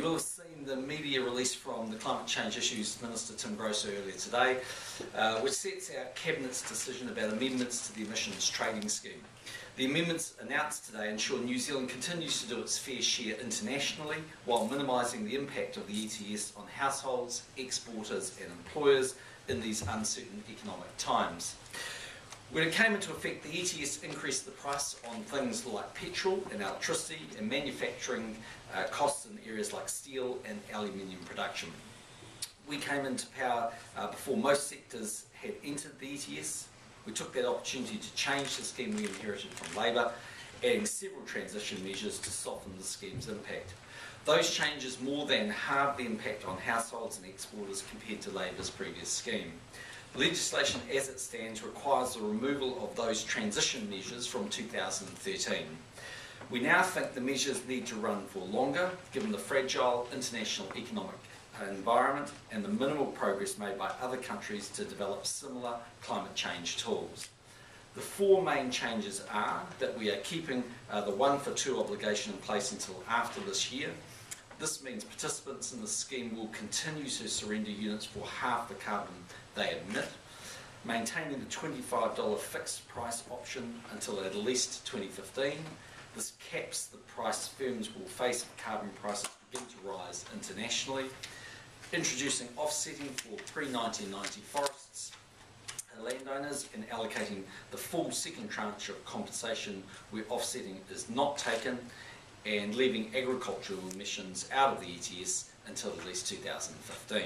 will have seen the media release from the Climate Change Issues Minister Tim Grosso earlier today, which sets out Cabinet's decision about amendments to the emissions trading scheme. The amendments announced today ensure New Zealand continues to do its fair share internationally while minimising the impact of the ETS on households, exporters and employers in these uncertain economic times. When it came into effect, the ETS increased the price on things like petrol and electricity and manufacturing costs in areas like steel and aluminium production. We came into power before most sectors had entered the ETS. We took that opportunity to change the scheme we inherited from Labour, adding several transition measures to soften the scheme's impact. Those changes more than halved the impact on households and exporters compared to Labour's previous scheme. The legislation as it stands requires the removal of those transition measures from 2013. We now think the measures need to run for longer, given the fragile international economic environment and the minimal progress made by other countries to develop similar climate change tools. The four main changes are that we are keeping the 1-for-2 obligation in place until after this year. This means participants in the scheme will continue to surrender units for half the carbon they emit, maintaining the $25 fixed price option until at least 2015. This caps the price firms will face if carbon prices begin to rise internationally, introducing offsetting for pre-1990 forests landowners and allocating the full second tranche of compensation where offsetting is not taken, and leaving agricultural emissions out of the ETS until at least 2015.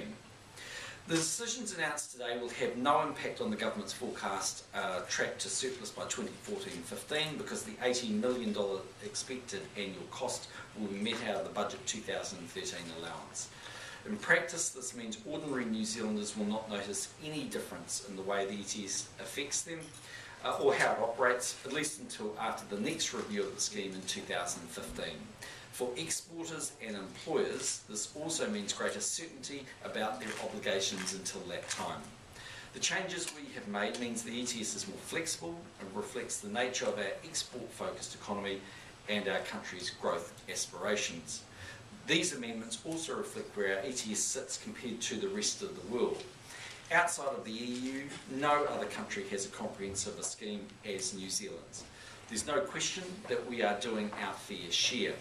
The decisions announced today will have no impact on the government's forecast track to surplus by 2014-15 because the $18 million expected annual cost will be met out of the budget 2013 allowance. In practice, this means ordinary New Zealanders will not notice any difference in the way the ETS affects them or how it operates, at least until after the next review of the scheme in 2015. For exporters and employers, this also means greater certainty about their obligations until that time. The changes we have made means the ETS is more flexible and reflects the nature of our export-focused economy and our country's growth aspirations. These amendments also reflect where our ETS sits compared to the rest of the world. Outside of the EU, no other country has a comprehensive scheme as New Zealand's. There's no question that we are doing our fair share,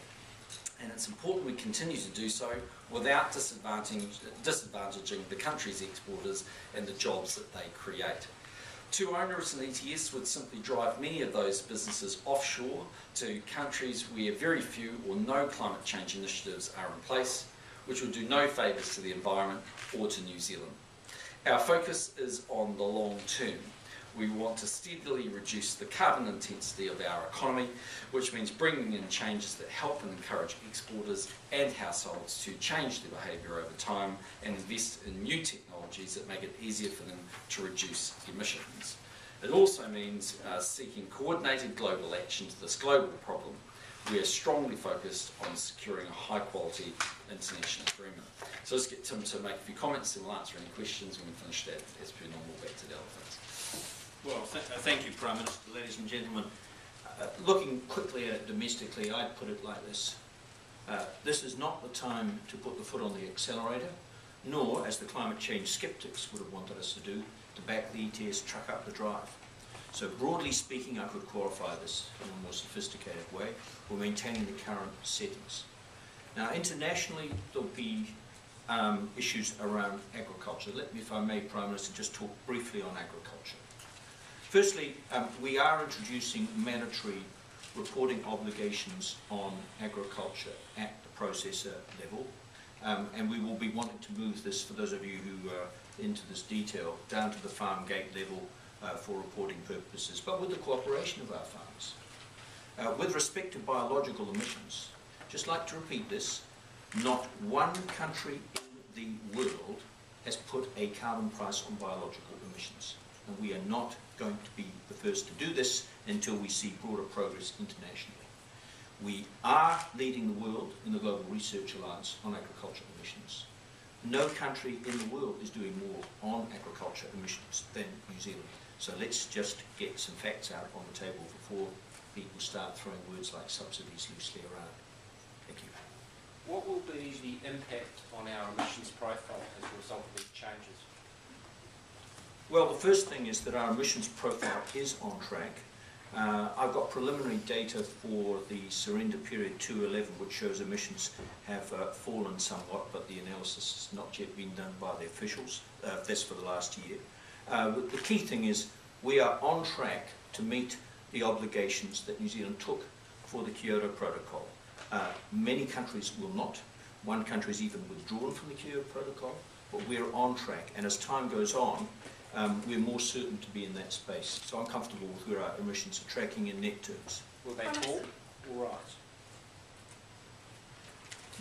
and it's important we continue to do so without disadvantaging the country's exporters and the jobs that they create. Too onerous an ETS would simply drive many of those businesses offshore to countries where very few or no climate change initiatives are in place, which would do no favours to the environment or to New Zealand. Our focus is on the long term. We want to steadily reduce the carbon intensity of our economy, which means bringing in changes that help and encourage exporters and households to change their behaviour over time and invest in new technologies that make it easier for them to reduce emissions. It also means seeking coordinated global action to this global problem. We are strongly focused on securing a high-quality international agreement. So let's get Tim to make a few comments and we'll answer any questions when we finish that, as per normal, back to the elephants. Well, thank you, Prime Minister. Ladies and gentlemen, looking quickly at it domestically, I'd put it like this. This is not the time to put the foot on the accelerator, nor, as the climate change sceptics would have wanted us to do, to back the ETS truck up the drive. So broadly speaking, I could qualify this in a more sophisticated way. We're maintaining the current settings. Now, internationally, there'll be issues around agriculture. Let me, if I may, Prime Minister, just talk briefly on agriculture. Firstly, we are introducing mandatory reporting obligations on agriculture at the processor level, and we will be wanting to move this, for those of you who are into this detail, down to the farm gate level for reporting purposes, but with the cooperation of our farmers. With respect to biological emissions, just like to repeat this, not one country in the world has put a carbon price on biological emissions, and we are not going to be the first to do this until we see broader progress internationally. We are leading the world in the Global Research Alliance on agriculture emissions. No country in the world is doing more on agriculture emissions than New Zealand. So let's just get some facts out on the table before people start throwing words like subsidies loosely around. Thank you. What will be the Well, the first thing is that our emissions profile is on track. I've got preliminary data for the surrender period 211, which shows emissions have fallen somewhat, but the analysis has not yet been done by the officials. That's for the last year. The key thing is we are on track to meet the obligations that New Zealand took for the Kyoto Protocol. Many countries will not. One country has even withdrawn from the Kyoto Protocol, but we're on track. And as time goes on, we're more certain to be in that space. So I'm comfortable with where our emissions are tracking in net terms. Will they fall or rise?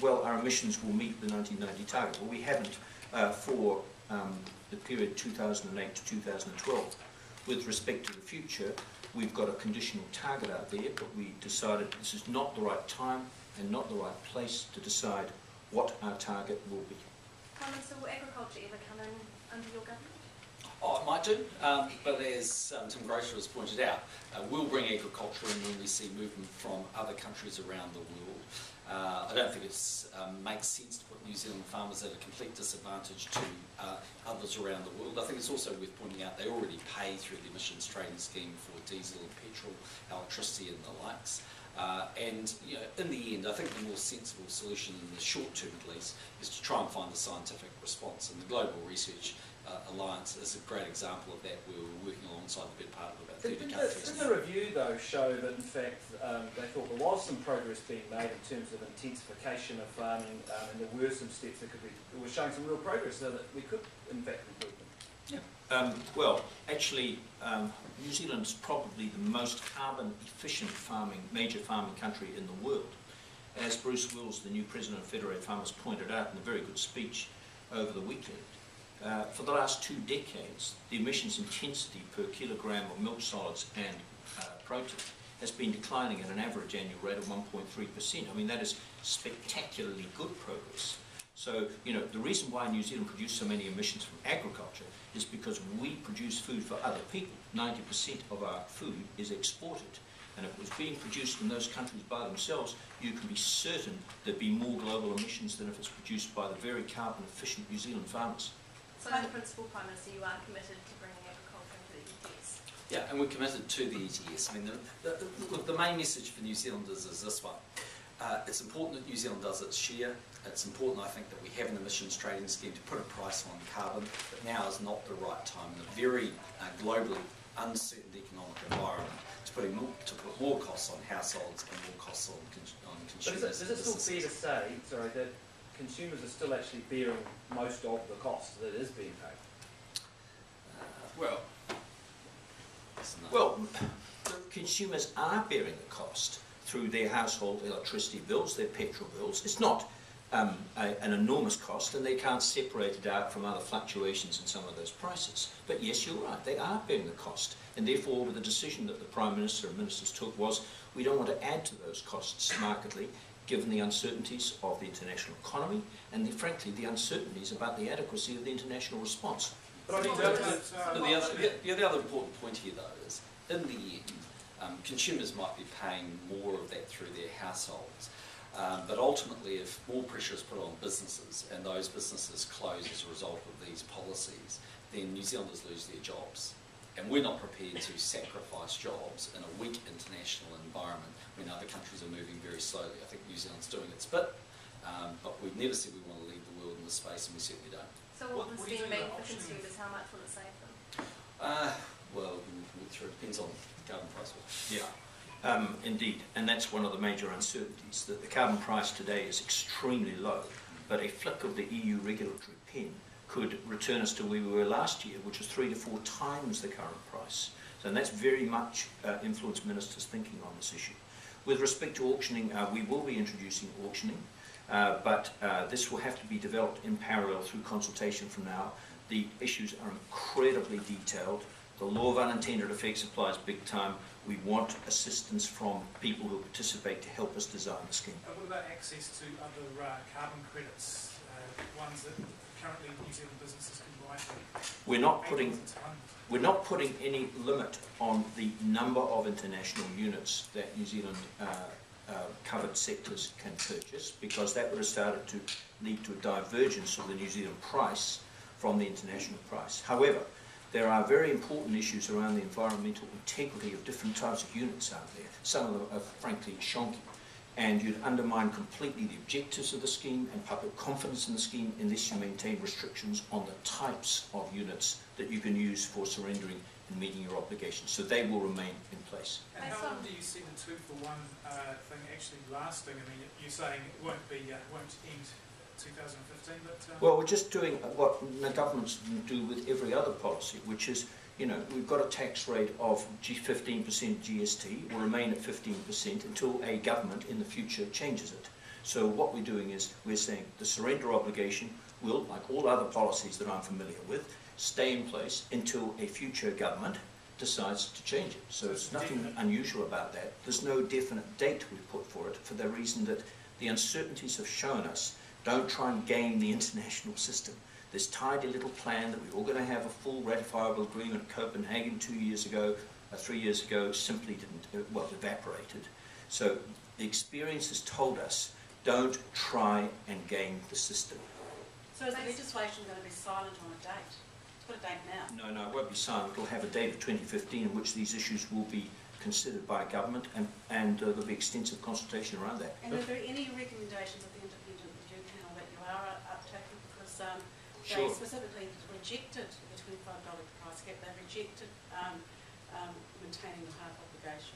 Well, our emissions will meet the 1990 target. Well, we haven't for the period 2008 to 2012. With respect to the future, we've got a conditional target out there, but we decided this is not the right time and not the right place to decide what our target will be. Prime Minister, will agriculture ever come in under your government? Oh, it might do, but as Tim Grocer has pointed out, we'll bring agriculture in when we see movement from other countries around the world. I don't think it makes sense to put New Zealand farmers at a complete disadvantage to others around the world. I think it's also worth pointing out they already pay through the emissions trading scheme for diesel and petrol, electricity and the likes. And you know, in the end, I think the more sensible solution in the short term at least is to try and find a scientific response. And the Global Research Alliance is a great example of that. We were working alongside the big part of about 30 countries. Did the review, though, show that in fact they thought there was some progress being made in terms of intensification of farming, and there were some steps that were showing some real progress, so that we could in fact improve them? Yeah. Well, actually, New Zealand's probably the most carbon efficient major farming country in the world. As Bruce Wills, the new president of Federated Farmers, pointed out in a very good speech over the weekend, for the last 2 decades, the emissions intensity per kilogram of milk solids and protein has been declining at an average annual rate of 1.3%. I mean, that is spectacularly good progress. So, you know, the reason why New Zealand produces so many emissions from agriculture is because we produce food for other people. 90% of our food is exported. And if it was being produced in those countries by themselves, you can be certain there'd be more global emissions than if it's produced by the very carbon efficient New Zealand farmers. So in principle, Prime Minister, you are committed to bringing agriculture into the ETS? Yeah, and we're committed to the ETS. I mean, look, the main message for New Zealanders is this one. It's important that New Zealand does its share. It's important, I think, that we have an emissions trading scheme to put a price on carbon, but now is not the right time in a very globally uncertain economic environment to put more costs on households and more costs on consumers. But is it still fair to say, sorry, that consumers are still actually bearing most of the cost that is being paid? Well, the consumers are bearing the cost through their household electricity bills, their petrol bills. It's not an enormous cost, and they can't separate it out from other fluctuations in some of those prices. But yes, you're right, they are bearing the cost. And therefore, the decision that the Prime Minister and ministers took was we don't want to add to those costs markedly, given the uncertainties of the international economy and, frankly, the uncertainties about the adequacy of the international response. But I think the other important point here, though, is in the end, consumers might be paying more of that through their households. But ultimately, if more pressure is put on businesses and those businesses close as a result of these policies, then New Zealanders lose their jobs. And we're not prepared to sacrifice jobs in a weak international environment when other countries are moving very slowly. I think New Zealand's doing its bit, but we've never said we want to lead the world in this space, and we certainly don't. So what will this then mean for consumers? How much will it save them? Well, it depends on carbon price. Yeah. Indeed, and that's one of the major uncertainties, that the carbon price today is extremely low, but a flick of the EU regulatory pen could return us to where we were last year, which was 3 to 4 times the current price. So and that's very much influenced ministers' thinking on this issue. With respect to auctioning, we will be introducing auctioning, but this will have to be developed in parallel through consultation from now. The issues are incredibly detailed. The law of unintended effects applies big time. We want assistance from people who participate to help us design the scheme. What about access to other carbon credits, ones that currently New Zealand businesses can buy? We're not putting any limit on the number of international units that New Zealand covered sectors can purchase, because that would have started to lead to a divergence of the New Zealand price from the international price. However, There are very important issues around the environmental integrity of different types of units out there. Some of them are frankly shonky. And you'd undermine completely the objectives of the scheme and public confidence in the scheme unless you maintain restrictions on the types of units that you can use for surrendering and meeting your obligations. So they will remain in place. And how long do you see the 2-for-1 thing actually lasting? I mean, you're saying it won't end 2015, but... Well, we're just doing what the governments do with every other policy, which is, you know, we've got a tax rate of 15% GST, will remain at 15% until a government in the future changes it. So what we're doing is we're saying the surrender obligation will, like all other policies that I'm familiar with, stay in place until a future government decides to change it. So it's nothing unusual about that. There's no definite date we've put for it, for the reason that the uncertainties have shown us don't try and game the international system. This tidy little plan that we're all going to have a full ratifiable agreement at Copenhagen 3 years ago, simply didn't, well, evaporated. So the experience has told us, don't try and game the system. So is the legislation going to be silent on a date? Put a date now. No, it won't be silent. It'll have a date of 2015 in which these issues will be considered by government, and there'll be extensive consultation around that. And are there any recommendations of the independent review panel that you are uptaking? Because Sure. they specifically rejected the $25 price cap. They rejected maintaining the half obligation.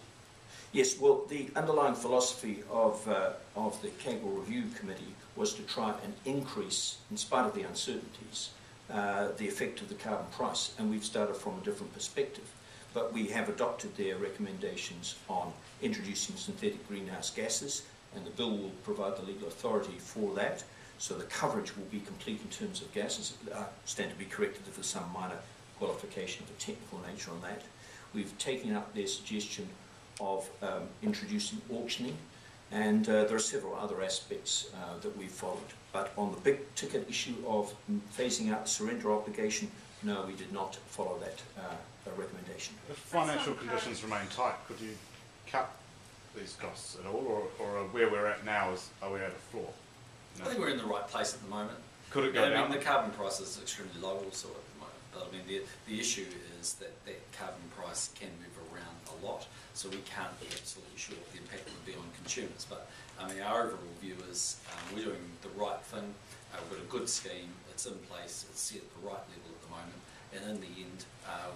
Yes, well, the underlying philosophy of the Cable Review Committee was to try and increase, in spite of the uncertainties, the effect of the carbon price, and we've started from a different perspective. But we have adopted their recommendations on introducing synthetic greenhouse gases, and the bill will provide the legal authority for that. So the coverage will be complete in terms of gases. I stand to be corrected if there's some minor qualification of a technical nature on that. We've taken up their suggestion of introducing auctioning, and there are several other aspects that we've followed. But on the big ticket issue of phasing out the surrender obligation, no, we did not follow that recommendation. If financial conditions remain tight, could you cut these costs at all, or where we're at now, are we at a floor? No. I think we're in the right place at the moment. Could it go I down? mean, the carbon price is extremely low also at the moment. But I mean, the issue is that that carbon price can move around a lot, so we can't be absolutely sure what the impact would be on consumers. But I mean, our overall view is we're doing the right thing. We've got a good scheme. It's in place. It's set at the right level at the moment. And in the end,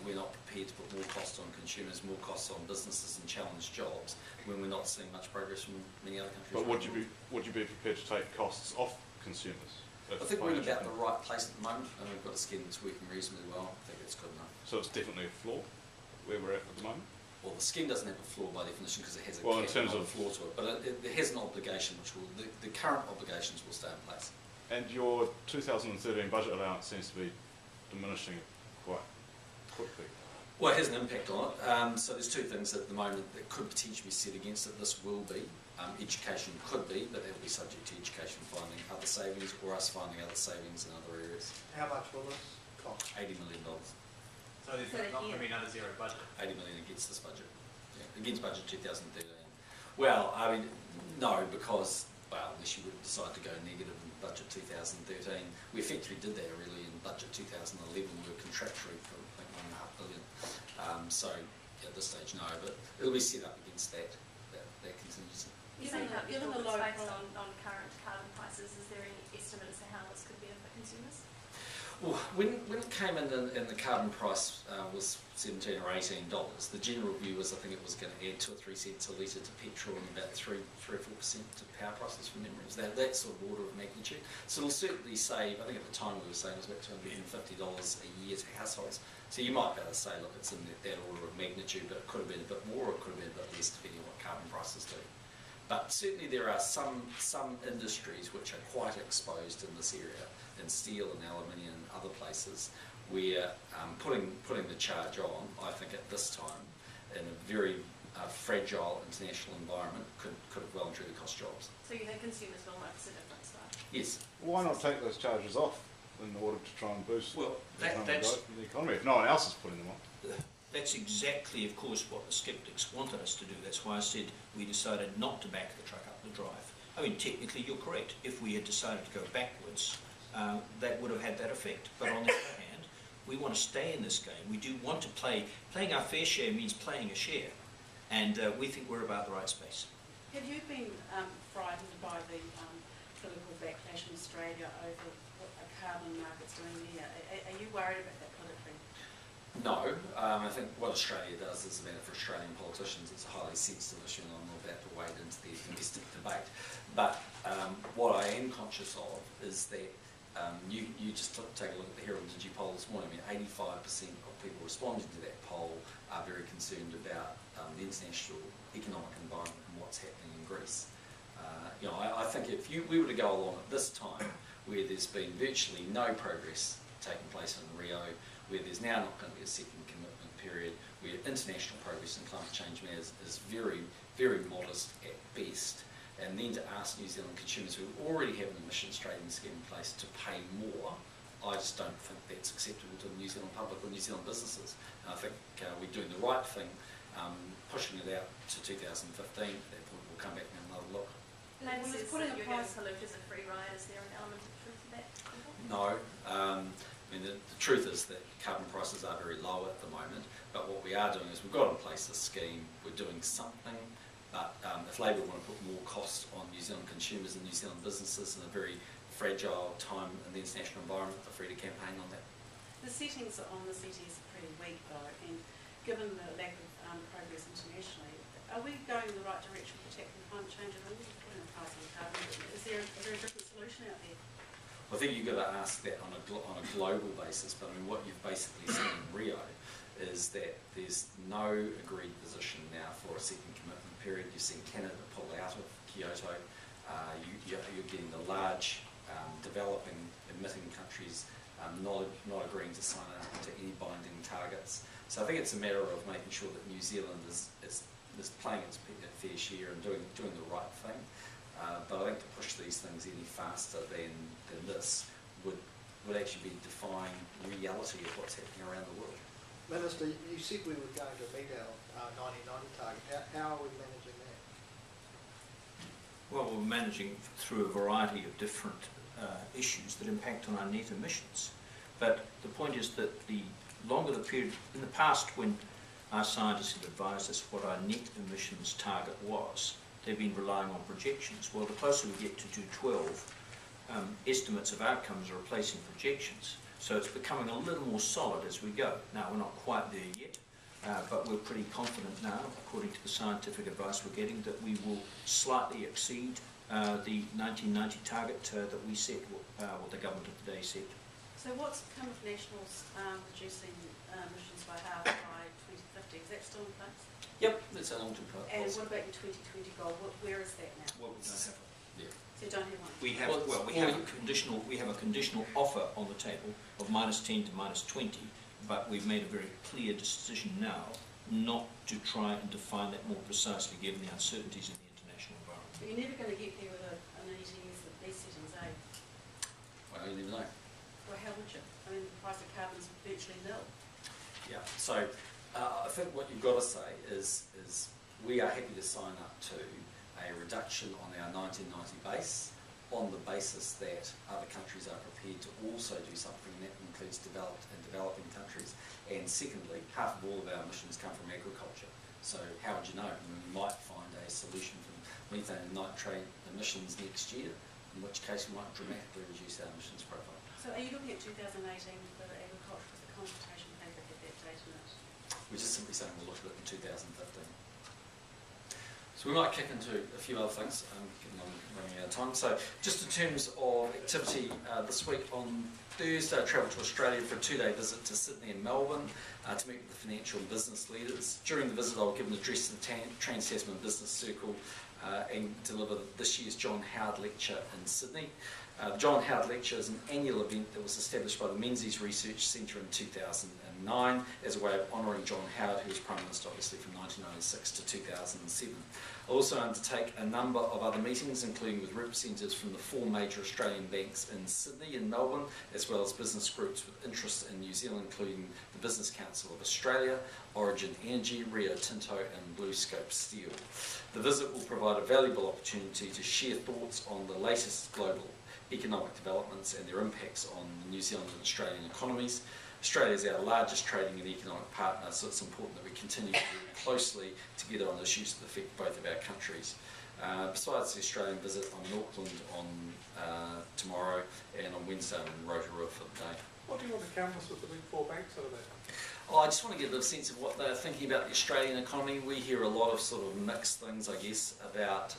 we're not prepared to put more costs on consumers, more costs on businesses and challenge jobs when we're not seeing much progress from many other countries. But would you be prepared to take costs off consumers? I think we're in about the right place at the moment, and we've got a scheme that's working reasonably well. I think it's good enough. So it's definitely a floor where we're at the moment? Well, the scheme doesn't have a floor by definition because it has a Well, in cap, terms not of a floor to it, but it has an obligation which will, the current obligations will stay in place. And your 2013 budget allowance seems to be diminishing quite quickly. Well, it has an impact on it. So there's two things at the moment that could potentially be set against it. This will be. Education could be, but that will be subject to education finding other savings or us finding other savings in other areas. How much will this cost? $80 million. So there's not going to be another zero budget? 80 million against this budget. Yeah, against budget 2013. Well, I mean, no, because, well, unless you would decide to go negative in budget 2013. We effectively did that really in budget 2011. We were contractually for, I think, $1.5 billion. So at this stage, no, but it'll be set up against that contingency. Given Given the the low low based price. on current carbon prices, is there any estimate as to how this could benefit consumers? Well, when it came in and the carbon price was $17 or $18, the general view was I think it was going to add 2 or 3 cents a litre to petrol and about 3 or 4% to power prices from memory. It was that sort of order of magnitude. So it'll certainly save, I think at the time we were saying it was about $250 a year to households. So you might be able to say, look, it's in that order of magnitude, but it could have been a bit more or it could have been a bit less depending on what carbon prices do. But certainly there are some industries which are quite exposed in this area, in steel and aluminium and other places, where putting the charge on, I think at this time, in a very fragile international environment, could have well and truly cost jobs. So you think consumers will notice a difference though? Yes. Why not take those charges off in order to try and boost Well, economic that's growth in the economy if no one else is putting them on? That's exactly, of course, what the sceptics wanted us to do. That's why I said we decided not to back the truck up the drive. I mean, technically, you're correct. If we had decided to go backwards, that would have had that effect. But on the other hand, We want to stay in this game. We do want to play. Playing our fair share means playing a share, and we think we're about the right space. Have you been frightened by the political backlash in Australia over what a carbon market's doing there? Are you worried about that politically? No, I think what Australia does is a matter for Australian politicians. It's a highly sensitive issue, and I'm not about to wade into the domestic debate. But what I am conscious of is that you just take a look at the Herald Digi poll this morning. I mean, 85% of people responding to that poll are very concerned about the international economic environment and what's happening in Greece. I think if we were to go along at this time, where there's been virtually no progress taking place in Rio, where there's now not going to be a second commitment period, where international progress in climate change matters is very, very modest at best, and then to ask New Zealand consumers who already have an emissions trading scheme in place to pay more, I just don't think that's acceptable to the New Zealand public or New Zealand businesses. And I think we're doing the right thing, pushing it out to 2015. At that point we'll come back and have another look. Labor Well, says putting that a you're giving price- polluters a free ride. Is there an element of truth to that? No. I mean, the truth is that carbon prices are very low at the moment, but what we are doing is we've got in place a scheme, we're doing something, but if Labor want to put more cost on New Zealand consumers and New Zealand businesses in a very fragile time in the international environment, they're free to campaign on that. The settings on the CTS are pretty weak though, and given the lack of progress internationally, are we going in the right direction protecting climate change? And we're putting a price on carbon. Is there a different solution out there? I think you've got to ask that on a global basis, but I mean, what you've basically seen in Rio is that there's no agreed position now for a second commitment period. You've seen Canada pull out of Kyoto. You're getting the large developing, emitting countries not agreeing to sign up to any binding targets. So I think it's a matter of making sure that New Zealand is playing its fair share and doing the right thing. But I think to push these things any faster than this would actually be defying reality of what's happening around the world. Minister, you said we were going to meet our 1990 target. How are we managing that? Well, we're managing through a variety of different issues that impact on our net emissions. But the point is that the longer the period, in the past when our scientists have advised us what our net emissions target was, they've been relying on projections. Well, the closer we get to 2012, estimates of outcomes are replacing projections. So it's becoming a little more solid as we go. Now, we're not quite there yet, but we're pretty confident now, according to the scientific advice we're getting, that we will slightly exceed the 1990 target that we set, what the government of the day set. So what's become of Nationals reducing emissions by half by 2050? Is that still in place? Yep, that's our long-term policy. And what about your 2020 goal? Where is that now? Well, we don't have Yeah. So you don't have one? We have, Well, we have a conditional offer on the table of -10 to -20, but we've made a very clear decision now not to try and define that more precisely given the uncertainties in the international environment. But you're never going to get there with an ETS at these settings, eh? Well, you never know. Well, how would you? I mean, the price of carbon's virtually nil. Yeah, so I think what you've got to say is we are happy to sign up to a reduction on our 1990 base on the basis that other countries are prepared to also do something that includes developed and developing countries. And secondly, half of all of our emissions come from agriculture. So how would you know? I mean, we might find a solution for methane and nitrate emissions next year, in which case we might dramatically reduce our emissions profile. So are you looking at 2018 for the agriculture with the consultation paper had that date in it? We're just simply saying we'll look at it in 2015. So we might kick into a few other things, given I'm running out of time. So just in terms of activity this week on Thursday, I travelled to Australia for a 2-day visit to Sydney and Melbourne to meet with the financial and business leaders. During the visit, I'll give an address to the Trans-Tasman Business Circle and deliver this year's John Howard Lecture in Sydney. The John Howard Lecture is an annual event that was established by the Menzies Research Centre in 2009 as a way of honouring John Howard, who was Prime Minister obviously from 1996 to 2007. I'll also undertake a number of other meetings, including with representatives from the 4 major Australian banks in Sydney and Melbourne, as well as business groups with interest in New Zealand, including the Business Council of Australia, Origin Energy, Rio Tinto and BlueScope Steel. The visit will provide a valuable opportunity to share thoughts on the latest global economic developments and their impacts on the New Zealand and Australian economies. Australia is our largest trading and economic partner, so it's important that we continue to work closely together on issues that affect both of our countries. Besides the Australian visit, I'm in Auckland on tomorrow, and on Wednesday I'm in Rotorua for the day. What do you want to canvass with the big four banks out of that? I just want to get a sense of what they're thinking about the Australian economy. We hear a lot of sort of mixed things, I guess, about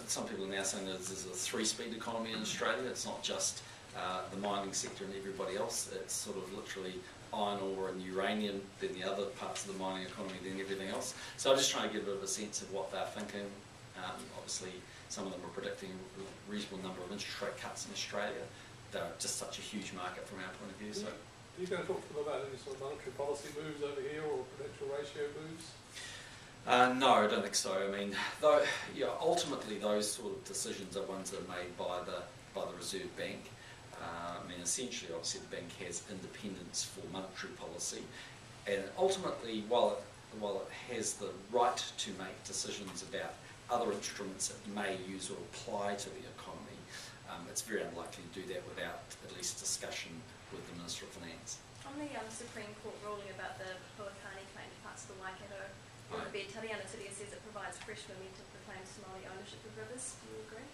some people are now saying that there's a three-speed economy in Australia. It's not just the mining sector and everybody else. It's sort of literally iron ore and uranium, then the other parts of the mining economy, then everything else. So I'm just trying to get a bit of a sense of what they're thinking. Obviously, some of them are predicting a reasonable number of interest rate cuts in Australia. They're just such a huge market from our point of view. So. Are you going to talk to them about any sort of monetary policy moves over here or prudential ratio moves? No, I don't think so. I mean, though, yeah, ultimately those sort of decisions are ones that are made by the Reserve Bank. I mean, essentially, obviously, the bank has independence for monetary policy, and ultimately, while it has the right to make decisions about other instruments it may use or apply to the economy, it's very unlikely to do that without at least discussion with the Minister of Finance. On the Supreme Court ruling about the Puakani claim to parts of the Waikato riverbed, Tariana Tidia says it provides fresh momentum for claims to Māori ownership of rivers. Do you agree?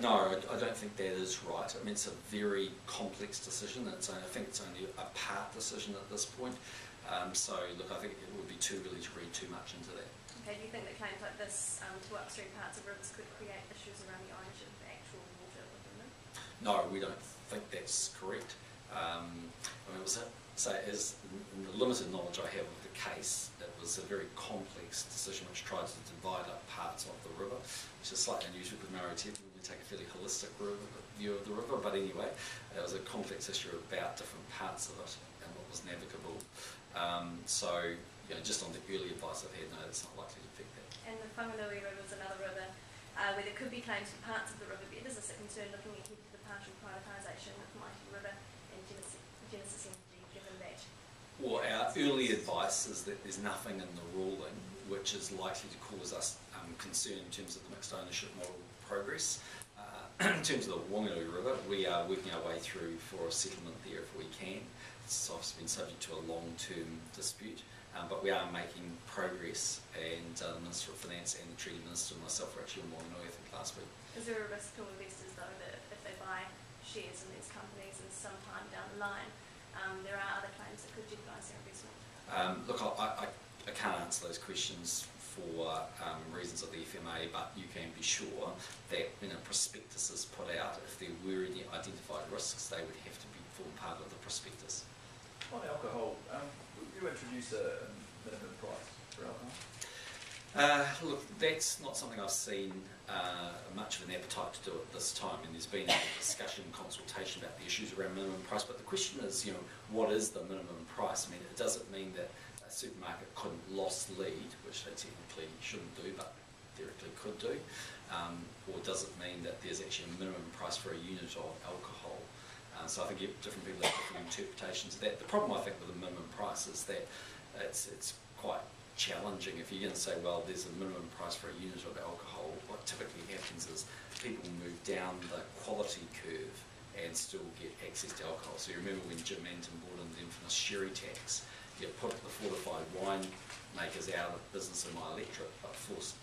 No, I don't think that is right. I mean, it's a very complex decision. I think it's only a part decision at this point. So, look, I think it would be too early to read too much into that. Okay, do you think that claims like this to upstream parts of rivers could create issues around the ownership of actual water within them? No, we don't think that's correct. I mean, as in the limited knowledge I have of the case, it was a very complex decision which tried to divide up parts of the river, which is slightly unusual with Maroteti. We take a fairly holistic view of the river, but anyway, it was a complex issue about different parts of it and what was navigable. So, you know, just on the early advice I've had, no, it's not likely to affect that. And the Whanganui River is another river where there could be claims for parts of the riverbed. Is this a concern looking ahead to the partial privatisation of Mighty River and Genesis Energy, given that? Well, our early advice is that there's nothing in the ruling which is likely to cause us concern in terms of the mixed ownership model progress. In terms of the Whanganui River, we are working our way through for a settlement there if we can. It's obviously been subject to a long-term dispute, but we are making progress, and the Minister of Finance and the Treaty Minister and myself were actually in Whanganui, I think, last week. Is there a risk to investors, though, that if they buy shares in these companies and sometime down the line, there are other claims that could jeopardise their investment? Look, I can't answer those questions for reasons of the FMA, but you can be sure that when a prospectus is put out, if there were any identified risks, they would have to form part of the prospectus. On alcohol, would you introduce a minimum price for alcohol? Look, that's not something I've seen much of an appetite to do at this time, and there's been a discussion and consultation about the issues around minimum price, but the question is, you know, what is the minimum price? I mean, it doesn't mean that a supermarket couldn't lost lead, which they technically shouldn't do, but theoretically could do, or does it mean that there's actually a minimum price for a unit of alcohol? So I think different people have different interpretations of that. The problem, I think, with the minimum price is that it's quite challenging. If you're going to say, well, there's a minimum price for a unit of alcohol, what typically happens is people move down the quality curve and still get access to alcohol. So you remember when Jim Manton brought in the infamous sherry tax, you put the fortified wine makers out of business in my electorate, but forced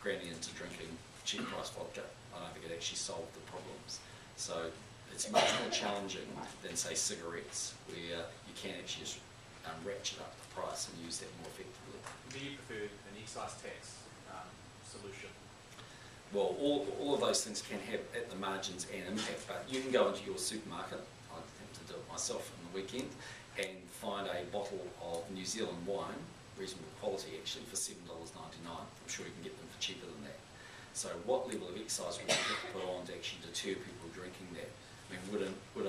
Granny into drinking cheap price vodka. I don't think it actually solved the problems. So it's much more challenging than, say, cigarettes, where you can actually just ratchet up the price and use that more effectively. Do you prefer an excise tax solution? Well, all of those things can have at the margins an impact, but you can go into your supermarket, I attempt to do it myself on the weekend, and find a bottle of New Zealand wine, reasonable quality actually, for $7.99. I'm sure you can get them for cheaper than that. So what level of excise would you have to put on to actually deter people drinking that? I mean, would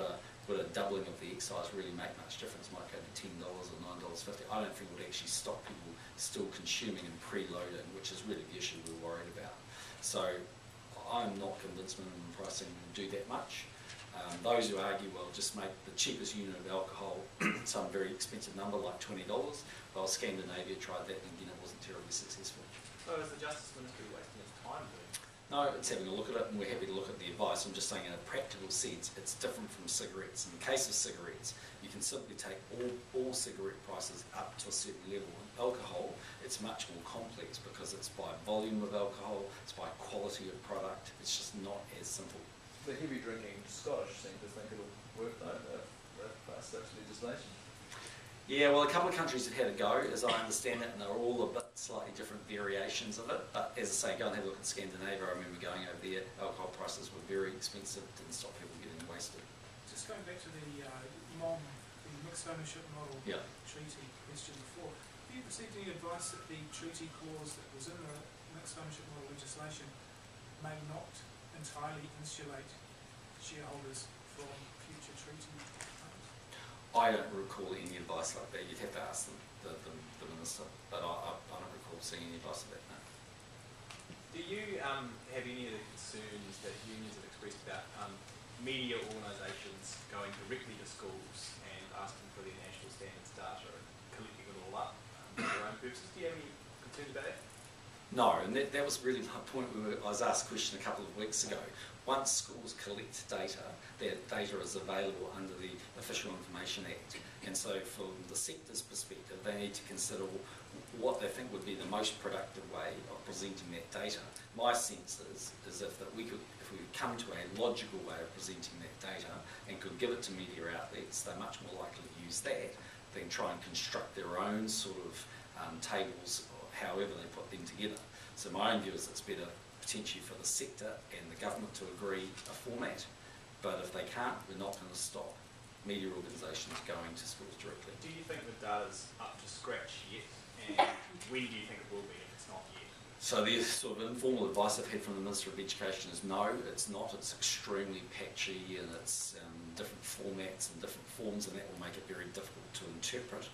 a doubling of the excise really make much difference? It might go to $10 or $9.50. I don't think it would actually stop people still consuming and preloading, which is really the issue we're worried about. So I'm not convinced minimum pricing will do that much. Those who argue, well, just make the cheapest unit of alcohol some very expensive number like $20. Well, Scandinavia tried that and again it wasn't terribly successful. So is the Justice Ministry wasting its time doing? No, it's having a look at it, and we're happy to look at the advice. I'm just saying in a practical sense, it's different from cigarettes. In the case of cigarettes, you can simply take all cigarette prices up to a certain level. In alcohol, it's much more complex because it's by volume of alcohol, it's by quality of product. It's just not as simple. The heavy drinking Scottish seem to think it'll work though, if passed such legislation. Yeah, well, a couple of countries have had a go, as I understand it, and they're all a bit slightly different variations of it. But as I say, go and have a look at Scandinavia. I remember going over there, alcohol prices were very expensive, didn't stop people getting wasted. Just going back to the mixed ownership model treaty question before, have you received any advice that the treaty clause that was in the mixed ownership model legislation may not entirely insulate shareholders from future treaty outcomes? I don't recall any advice like that. You'd have to ask the minister, but I don't recall seeing any advice of that. No. Do you have any of the concerns that unions have expressed about media organisations going directly to schools and asking for their national standards data and collecting it all up for their own purposes? Do you have any concerns about that? No, and that was really my point when I was asked a question a couple of weeks ago. Once schools collect data, that data is available under the Official Information Act. And so from the sector's perspective, they need to consider what they think would be the most productive way of presenting that data. My sense is if we could come to a logical way of presenting that data and could give it to media outlets, they're much more likely to use that than try and construct their own sort of tables, or however they put them together. So my own view is it's better potentially for the sector and the government to agree a format, but if they can't, we're not going to stop media organisations going to schools directly. Do you think the data's up to scratch yet, and when do you think it will be if it's not yet? So the sort of informal advice I've had from the Minister of Education is no, it's not. It's extremely patchy and it's different formats and different forms, and that will make it very difficult to interpret.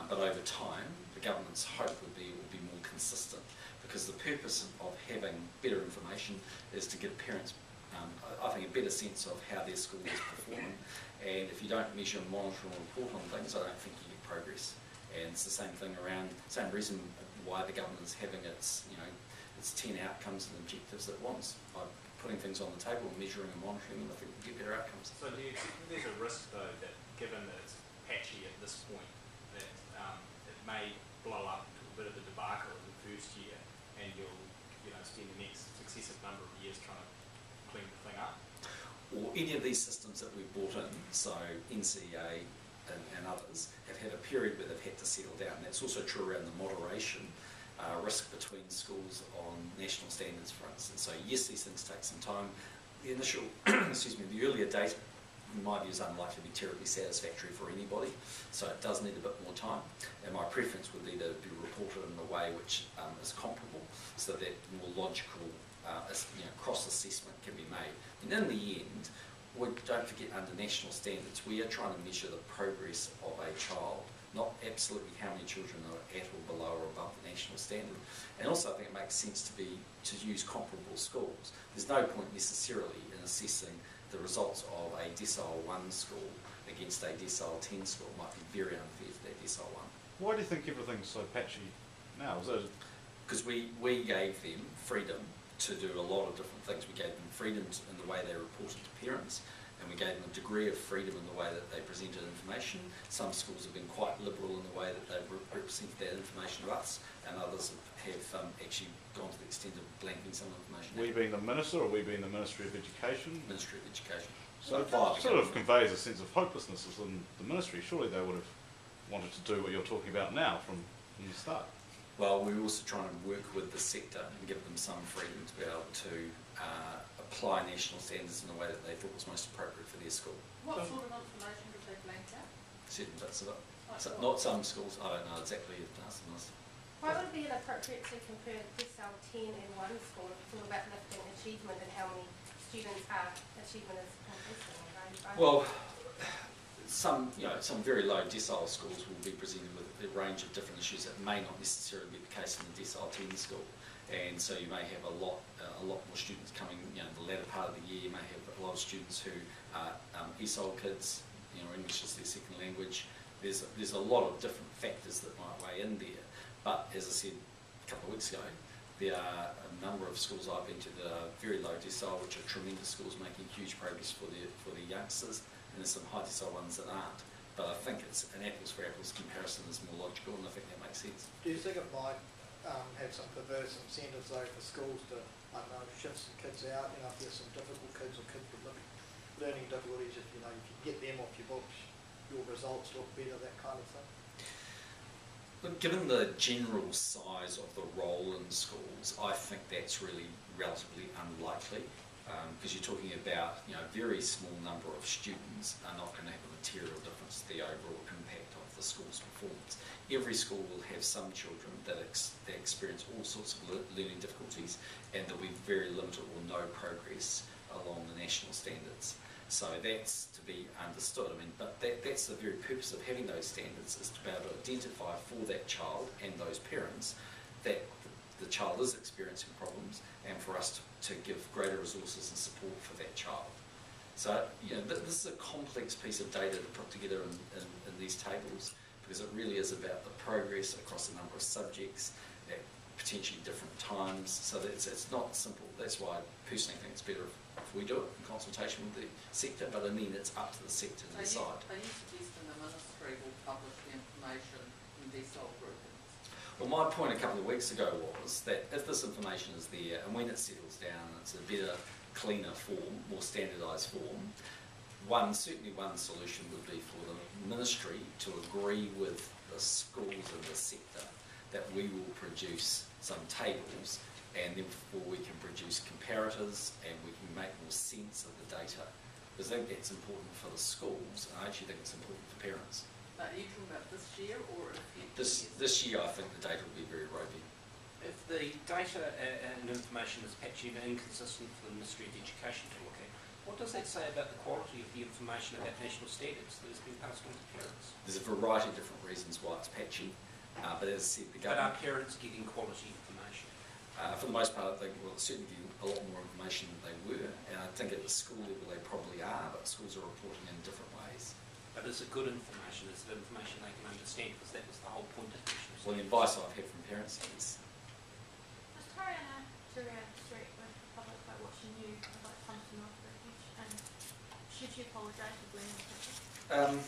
But over time, the government's hope would be it will be more consistent, because the purpose of having better information is to give parents, I think, a better sense of how their school is performing. And if you don't measure, monitor and report on things, I don't think you get progress. And it's the same thing around, same reason why the government is having its 10 outcomes and objectives it wants. By putting things on the table, measuring and monitoring them, I think we'll get better outcomes. So do you think there's a risk, though, that given that it's patchy at this point, that it may blow up to a bit of a debacle in the first year, and you'll spend the next successive number of years trying to clean the thing up? Or any of these systems that we've brought in, so NCEA and others, have had a period where they've had to settle down. That's also true around the moderation risk between schools on national standards, for instance. So yes, these things take some time. The initial, the earlier data, in my view, is unlikely to be terribly satisfactory for anybody, so it does need a bit more time. And my preference would be to be reported in a way which is comparable, so that more logical cross-assessment can be made. And in the end, don't forget, under national standards, we are trying to measure the progress of a child, not absolutely how many children are at or below or above the national standard. And also, I think it makes sense to use comparable schools. There's no point necessarily in assessing the results of a Decile 1 school against a Decile 10 school. It might be very unfair for that Decile 1. Why do you think everything's so patchy now? Because we gave them freedom to do a lot of different things. We gave them freedom in the way they reported to parents, and we gave them a degree of freedom in the way that they presented information. Some schools have been quite liberal in the way that they've represented that information to us, and others have actually gone to the extent of blanking some information. We being the Minister, or we being the Ministry of Education? Ministry of Education. So it sort of conveys a sense of hopelessness within the Ministry. Surely they would have wanted to do what you're talking about now from the start. Well, we're also trying to work with the sector and give them some freedom to be able to apply national standards in the way that they thought was most appropriate for their school. What sort of information did they blank out? Certain bits of it. So, not some schools, I don't know exactly. Why would it be inappropriate to compare Decile 10 in one school if it's all about lifting achievement and how many students achievement is increasing? Well, some very low decile schools will be presented with a range of different issues that may not necessarily be the case in the Decile 10 school, and so you may have a lot more students coming. The latter part of the year, you may have a lot of students who are ESOL kids. English is their second language. There's a lot of different factors that might weigh in there. But as I said a couple of weeks ago, There are a number of schools I've been to that are very low decile, which are tremendous schools making huge progress for their youngsters, and there's some high decile ones that aren't. But I think it's an apples for apples comparison is more logical, and I think that makes sense. Do you think it might have some perverse incentives though for schools to, I don't know, shift some kids out, if there's some difficult kids or kids with learning difficulties, if you get them off your books, your results look better, that kind of thing? Look, given the general size of the role in schools, I think that's really relatively unlikely, because you're talking about a very small number of students are not going to have a material difference to the overall impact of the school's performance. Every school will have some children that experience all sorts of learning difficulties, and there'll be very limited or no progress along the national standards. So that's to be understood. But that's the very purpose of having those standards, is to be able to identify for that child and those parents that the child is experiencing problems, and for us to give greater resources and support for that child. So this is a complex piece of data to put together in these tables, because it really is about the progress across a number of subjects at potentially different times. So that it's not simple. That's why I personally think it's better if we do it in consultation with the sector, but it's up to the sector to decide. Are you suggesting the Ministry will publish the information in decile groupings? Well, my point a couple of weeks ago was that if this information is there, and when it settles down, it's a better, cleaner form, more standardised form, certainly one solution would be for the Ministry to agree with the schools in the sector that we will produce some tables, and therefore we can produce comparators and we can make more sense of the data. Because I think that's important for the schools, and I actually think it's important for parents. Are you talking about this year or this year? I think the data will be very roving. If the data and information is patchy and inconsistent for the Ministry of Education to look at, what does that say about the quality of the information about national standards that has been passed on to parents? There's a variety of different reasons why it's patchy, but as I said, the government... But are parents getting quality information? For the most part, they will certainly get a lot more information than they were, and I think at the school level they probably are, but schools are reporting in different ways. But is it good information? Is it information they can understand? Because that was the whole point of the national standards. Well, the advice I've had from parents is... Was Tariana straight with the public by watching you about something off the refuge, and should she apologise for blaming the picture?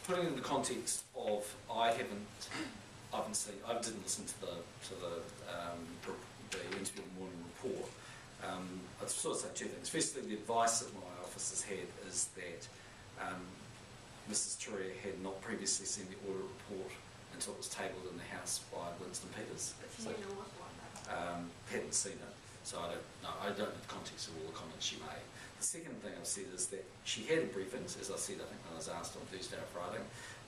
Putting it in the context of I didn't listen to the interview in the morning report. I'd sort of say two things. Firstly, the advice that my office has had is that Mrs. Turia had not previously seen the audit report until it was tabled in the House by Winston Peters. But she knew what one. Hadn't seen it, so I don't know. I don't know the context of all the comments she made. The second thing I've said is that she had briefings, as I said, I think when I was asked on Thursday or Friday,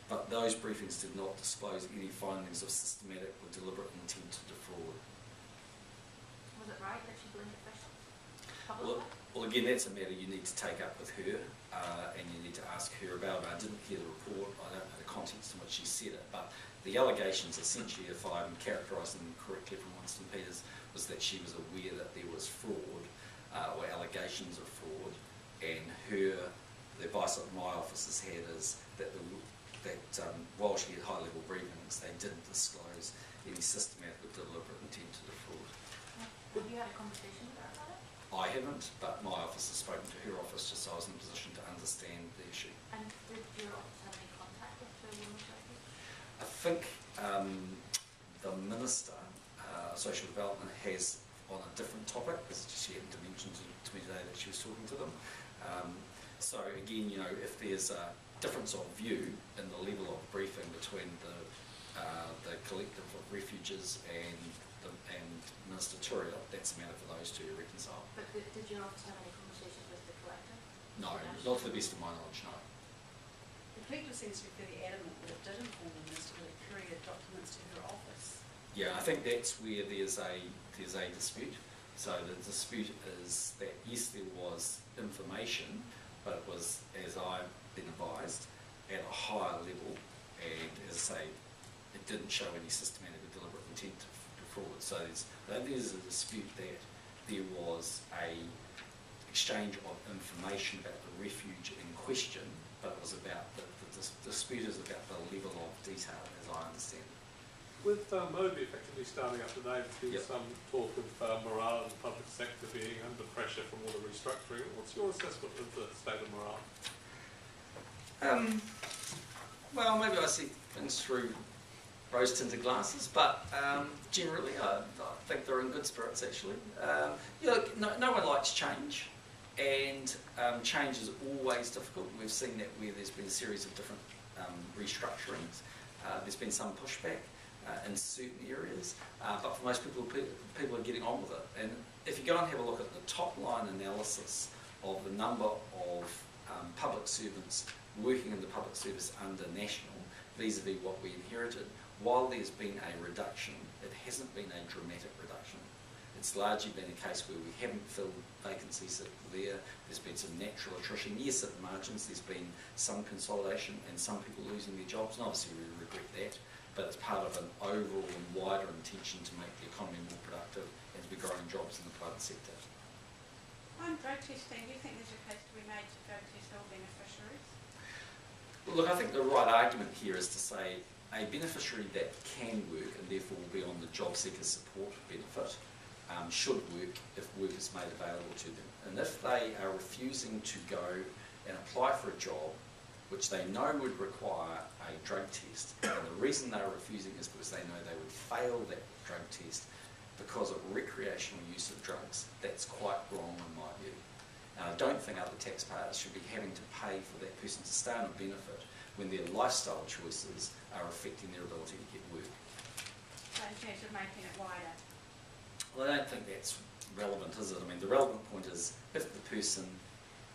but those briefings did not disclose any findings of systematic or deliberate intent to defraud. Was it right that she blamed officials publicly? Well, again, that's a matter you need to take up with her, and you need to ask her about it. I didn't hear the report, I don't know the context in which she said it, but the allegations essentially, if I'm characterising them correctly from Winston Peters, was that she was aware that there was fraud, or allegations of fraud, and the advice that my office has had is that while she had high-level briefings, they didn't disclose any systematic or deliberate intent to defraud. Have you had a conversation with her about it? I haven't, but my office has spoken to her office just so I was in a position to understand the issue. And did your office have any contact with the women's refuge? I think the Minister, Social Development, has on a different topic, because she hadn't mentioned to me today that she was talking to them. So again, if there's a difference of view in the level of briefing between the collective of refuges and Minister Turia, that's a matter for those two to reconcile. But did your office have any conversations with the collective? No, not to the best of my knowledge, no. The collective seems to be fairly adamant that it did inform the Minister that it courier documents to her office. Yeah, I think that's where there's a dispute. So the dispute is that yes, there was information, but it was, as I've been advised, at a higher level, and as I say, it didn't show any systematic or deliberate intent to defraud. So there's a dispute that there was a exchange of information about the refuge in question, but it was about the dispute is about the level of detail, as I understand it. With Moby effectively starting up today, there's been some talk of morale in the public sector being under pressure from all the restructuring. What's your assessment of the state of morale? Well, maybe I see things through rose-tinted glasses, but generally I think they're in good spirits, actually. No one likes change, and change is always difficult. We've seen that where there's been a series of different restructurings. There's been some pushback in certain areas, but for most people, people are getting on with it. And if you go and have a look at the top line analysis of the number of public servants working in the public service under national, vis-a-vis what we inherited, while there's been a reduction, it hasn't been a dramatic reduction. It's largely been a case where we haven't filled vacancies that were there. There's been some natural attrition. Yes, at the margins, there's been some consolidation and some people losing their jobs, and obviously we regret that, but it's part of an overall and wider intention to make the economy more productive and to be growing jobs in the private sector. On drug testing, do you think there's a case to be made to drug test all beneficiaries? Well, look, I think the right argument here is to say a beneficiary that can work and therefore will be on the job seeker support benefit should work if work is made available to them. And if they are refusing to go and apply for a job which they know would require a drug test, and the reason they're refusing is because they know they would fail that drug test because of recreational use of drugs, that's quite wrong in my view. And I don't think other taxpayers should be having to pay for that person to stay on a benefit when their lifestyle choices are affecting their ability to get work. So in terms of making it wider? Well, I don't think that's relevant, is it? I mean, the relevant point is if the person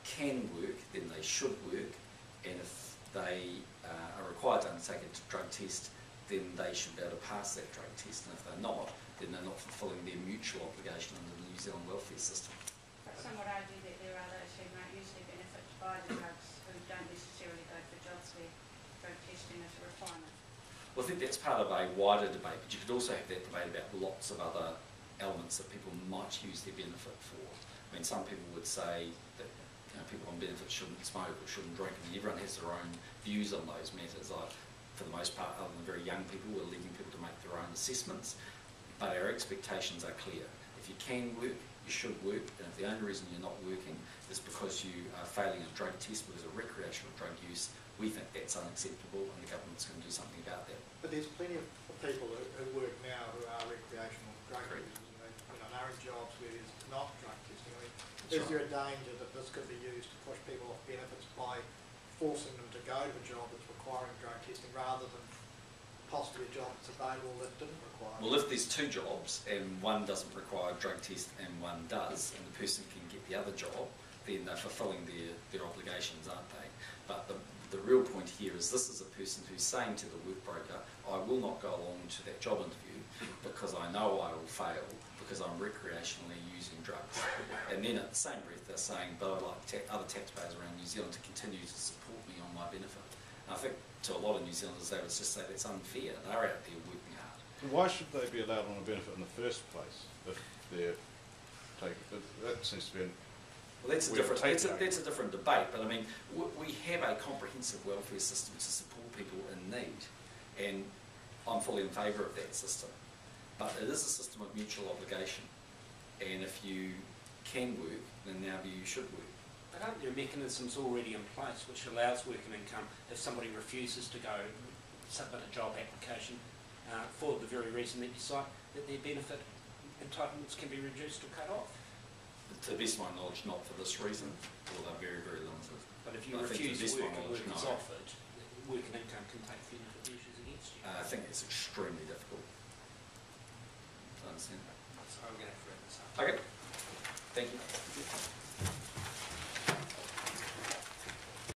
can work, then they should work, and if they are required to undertake a drug test, then they should be able to pass that drug test, and if they're not, then they're not fulfilling their mutual obligation under the New Zealand welfare system. But some would argue that there are those who might usually benefit by the drugs who don't necessarily go for jobs where drug testing is a requirement. Well, I think that's part of a wider debate, but you could also have that debate about lots of other elements that people might use their benefit for. I mean, some people would say that people on benefit shouldn't smoke or shouldn't drink, and everyone has their own views on those matters. For the most part, other than very young people, we're leaving people to make their own assessments, but our expectations are clear. If you can work, you should work, and if the only reason you're not working is because you are failing a drug test because of recreational drug use, we think that's unacceptable, and the government's going to do something about that. But there's plenty of people who work now who are recreational drug users, and are in jobs where there's not drug testing. I mean, is there a danger that this could be used to push people off benefits by forcing them to go to a job that's requiring drug testing rather than possibly a job that's available that didn't require? Well, if there's two jobs and one doesn't require a drug test and one does, and the person can get the other job, then they're fulfilling their obligations, aren't they? But the real point here is this is a person who's saying to the workbroker, I will not go along to that job interview because I know I will fail because I'm recreationally using drugs. And then at the same breath they're saying, but I'd like other taxpayers around New Zealand to continue to support me on my benefit. And I think to a lot of New Zealanders they would just say that's unfair. They're out there working hard. Why should they be allowed on a benefit in the first place if they're taking that seems to be well, that's a different debate, but I mean, we have a comprehensive welfare system to support people in need, and I'm fully in favour of that system. But it is a system of mutual obligation, and if you can work, then in our view you should work. But aren't there mechanisms already in place which allows work and income if somebody refuses to go submit a job application for the very reason that you cite, that their benefit entitlements can be reduced or cut off? To the best of my knowledge, not for this reason, or they're very, very limited. But if you refuse work and work is offered, work and income can take benefit measures against you. I think it's extremely difficult to understand. So I'm going to have to wrap this up. Okay. Thank you.